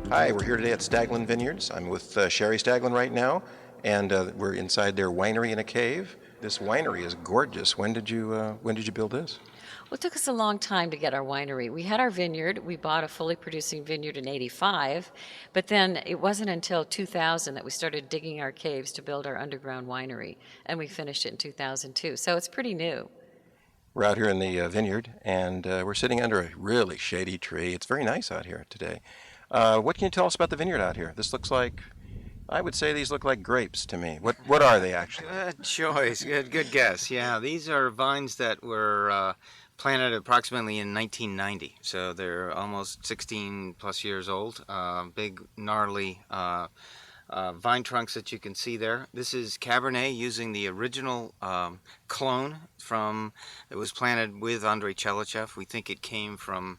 Hi, we're here today at Staglin Vineyards. I'm with Shari Staglin right now, and we're inside their winery in a cave. This winery is gorgeous. When did you build this? Well, it took us a long time to get our winery. We had our vineyard. We bought a fully producing vineyard in '85, but then it wasn't until 2000 that we started digging our caves to build our underground winery, and we finished it in 2002. So it's pretty new. We're out here in the vineyard, and we're sitting under a really shady tree. It's very nice out here today. What can you tell us about the vineyard out here? This looks like, I would say these look like grapes to me. What are they actually? Good choice. Good guess. Yeah, these are vines that were planted approximately in 1990. So they're almost 16 plus years old. Big, gnarly vine trunks that you can see there. This is Cabernet using the original clone that was planted with André Tchelistcheff. We think it came from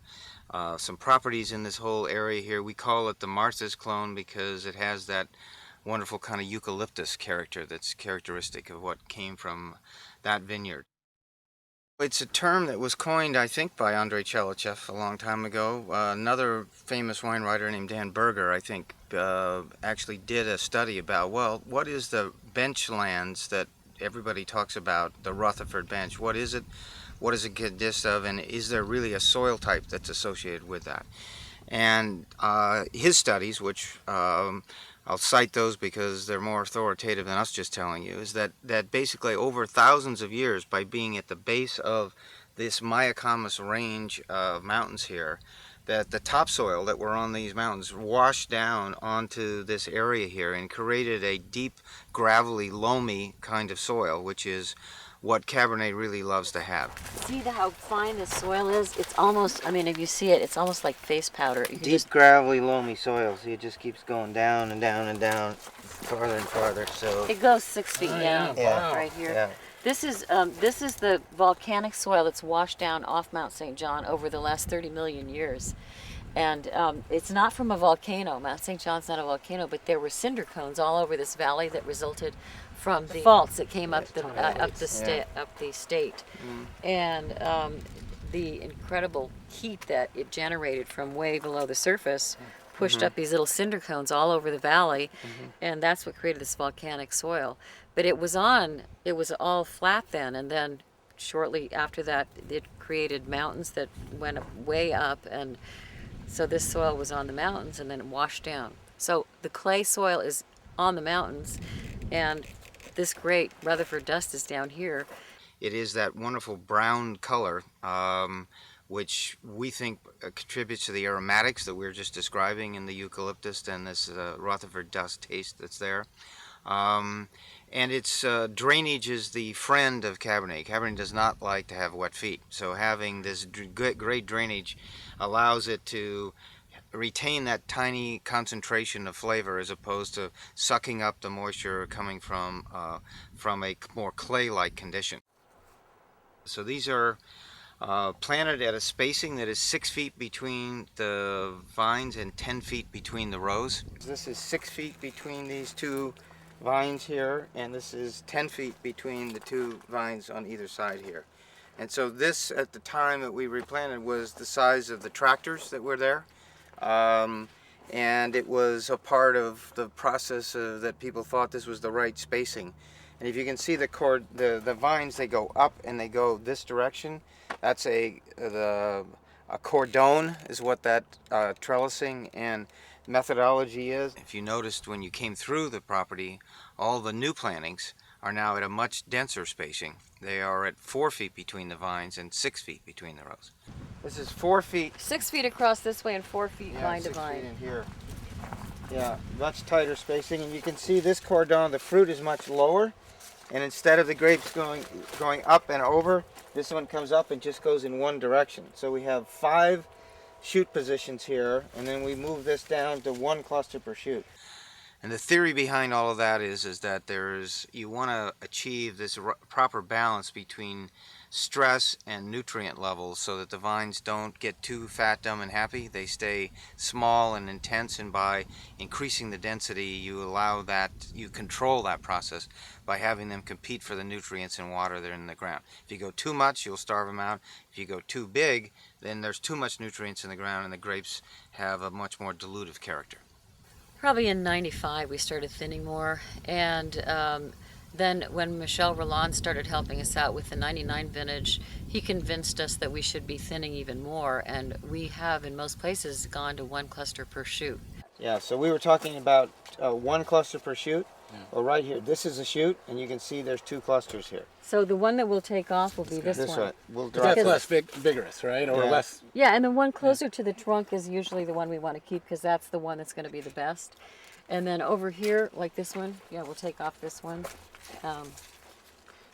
some properties in this whole area here. We call it the Martha's clone because it has that wonderful kind of eucalyptus character that's characteristic of what came from that vineyard. It's a term that was coined, I think, by André Tchelistcheff a long time ago. Another famous wine writer named Dan Berger, I think, actually did a study about, well, what is the bench lands that everybody talks about, the Rutherford Bench? What is it? What does it consist of? And is there really a soil type that's associated with that? And his studies, which I'll cite those because they're more authoritative than us just telling you, is that basically over thousands of years, by being at the base of this Mayacamas range of mountains here, that the topsoil that were on these mountains washed down onto this area here and created a deep, gravelly, loamy kind of soil, which is what Cabernet really loves to have. See how fine the soil is? It's almost, I mean, if you see it, it's almost like face powder. Deep, gravelly, loamy soil, so it just keeps going down and down and down, farther and farther. So it goes 6 feet down, yeah. right here. Yeah. This is the volcanic soil that's washed down off Mount St. John over the last 30 million years. And it's not from a volcano. Mount St. John's not a volcano, but there were cinder cones all over this valley that resulted from the faults that came up the state, and the incredible heat that it generated from way below the surface pushed up these little cinder cones all over the valley, and that's what created this volcanic soil. But it was all flat then, and then shortly after that, it created mountains that went way up, and so this soil was on the mountains and then it washed down. So the clay soil is on the mountains, and this great Rutherford dust is down here. It is that wonderful brown color, which we think contributes to the aromatics that we were just describing in the eucalyptus and this Rutherford dust taste that's there. And its drainage is the friend of Cabernet. Cabernet does not like to have wet feet, so having this great drainage allows it to retain that tiny concentration of flavor as opposed to sucking up the moisture coming from a more clay-like condition. So these are planted at a spacing that is 6 feet between the vines and 10 feet between the rows. This is 6 feet between these two vines here, and this is 10 feet between the two vines on either side here. And so this, at the time that we replanted, was the size of the tractors that were there. And it was a part of the process that people thought this was the right spacing. And if you can see the vines, they go up and they go this direction. That's a cordon is what that trellising and methodology is. If you noticed when you came through the property, all the new plantings are now at a much denser spacing. They are at 4 feet between the vines and 6 feet between the rows. This is 4 feet. 6 feet across this way and 4 feet vine to 6 vine. feet in here. Yeah, much tighter spacing, and you can see this cordon, the fruit is much lower, and instead of the grapes going up and over, this one comes up and just goes in one direction. So we have 5 shoot positions here, and then we move this down to 1 cluster per shoot. And the theory behind all of that is that you want to achieve this proper balance between stress and nutrient levels so that the vines don't get too fat, dumb, and happy. They stay small and intense, and by increasing the density, you control that process by having them compete for the nutrients and water that are in the ground. If you go too much, you'll starve them out. If you go too big, then there's too much nutrients in the ground, and the grapes have a much more dilutive character. Probably in '95 we started thinning more, and then when Michel Roland started helping us out with the '99 vintage, he convinced us that we should be thinning even more, and we have in most places gone to 1 cluster per shoot. Yeah, so we were talking about 1 cluster per shoot. Well, right here, this is a shoot, and you can see there's 2 clusters here. So the one that we'll take off will be this one. We'll That's drop less vigorous, right? Or Yeah. less. Yeah, and the one closer to the trunk is usually the one we want to keep because that's the one that's going to be the best. And then over here, like this one, yeah, we'll take off this one.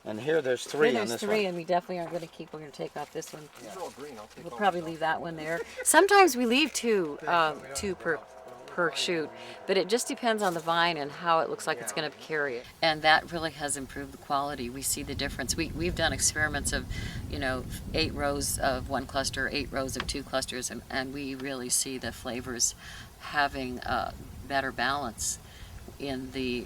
And here there's 3 Here on there's this 3, one. and we definitely aren't going to keep. We're going to take off this one. These are all green. I'll take We'll all probably leave that one there. Sometimes we leave two per shoot, but it just depends on the vine and how it looks like it's going to carry it. And that really has improved the quality. We see the difference. We've done experiments of, 8 rows of 1 cluster, 8 rows of 2 clusters, and we really see the flavors having a better balance in the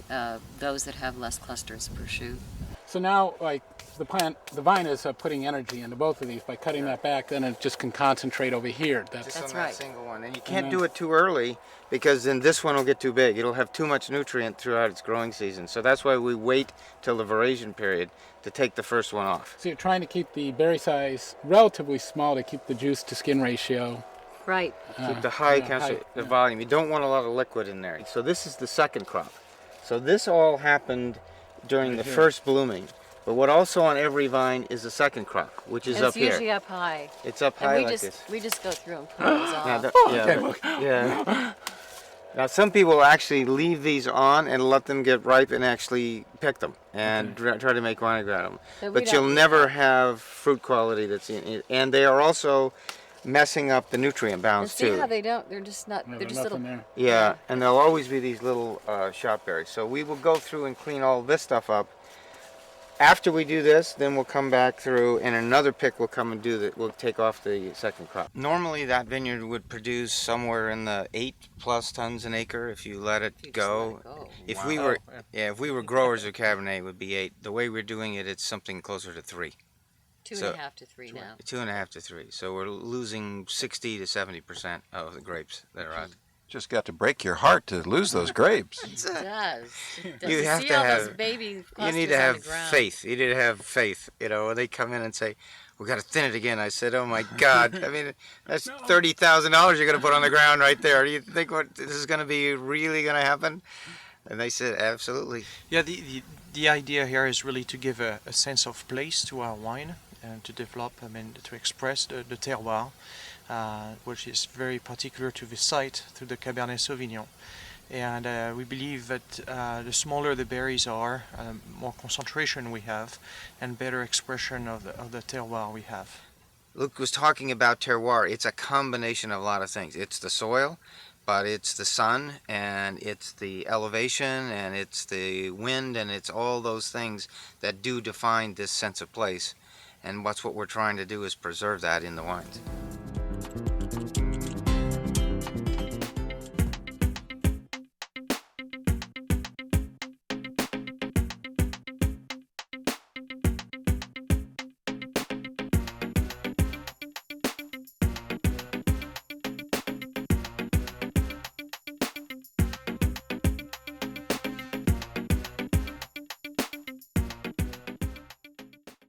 those that have less clusters per shoot. So now, like the vine is putting energy into both of these by cutting that back. Then it just can concentrate over here. Just That's on right. that single one. And you can't do it too early because then this one will get too big. It'll have too much nutrient throughout its growing season. So that's why we wait till the veraison period to take the first one off. So you're trying to keep the berry size relatively small to keep the juice to skin ratio. Right. Keep the high yeah, concentration, high, the volume. You don't want a lot of liquid in there. So this is the second crop. So this all happened during the first blooming. But what also on every vine is the second crop, which is And up it's here. usually up high. It's up And high we like just this. we just go through and pull those Now, off. yeah. Now some people actually leave these on and let them get ripe and actually pick them and try to make wine out of them. But we But you'll don't do never that. have fruit quality that's in it. And they are also messing up the nutrient And balance see too. how they don't? They're just not. No, They're there's just little. nothing there. Yeah, and there'll always be these little shot berries. So we will go through and clean all this stuff up. After we do this, then we'll come back through and another pick will come and do that. We'll take off the second crop. Normally that vineyard would produce somewhere in the 8+ tons an acre if you let it You just go. let it go. If we were, if we were growers of Cabernet, it would be 8. The way we're doing it, it's something closer to 3. 2.5 to 3 now. 2.5 to 3. So we're losing 60 to 70% of the grapes that are out. Just got to break your heart to lose those grapes. It does. It does. You have see to all have- those baby You clusters need to on have the ground. faith. You need to have faith. When they come in and say, "We got to thin it again," I said, "Oh my God! I mean, that's $30,000 you're going to put on the ground right there. Do you think this is going to be really going to happen?" And they said, "Absolutely." Yeah, the idea here is really to give a sense of place to our wine and to develop, to express the terroir, which is very particular to the site, to the Cabernet Sauvignon. And we believe that the smaller the berries are, more concentration we have, and better expression of the terroir we have. Luc was talking about terroir. It's a combination of a lot of things. It's the soil, but it's the sun, and it's the elevation, and it's the wind, and it's all those things that do define this sense of place. And what we're trying to do is preserve that in the wines.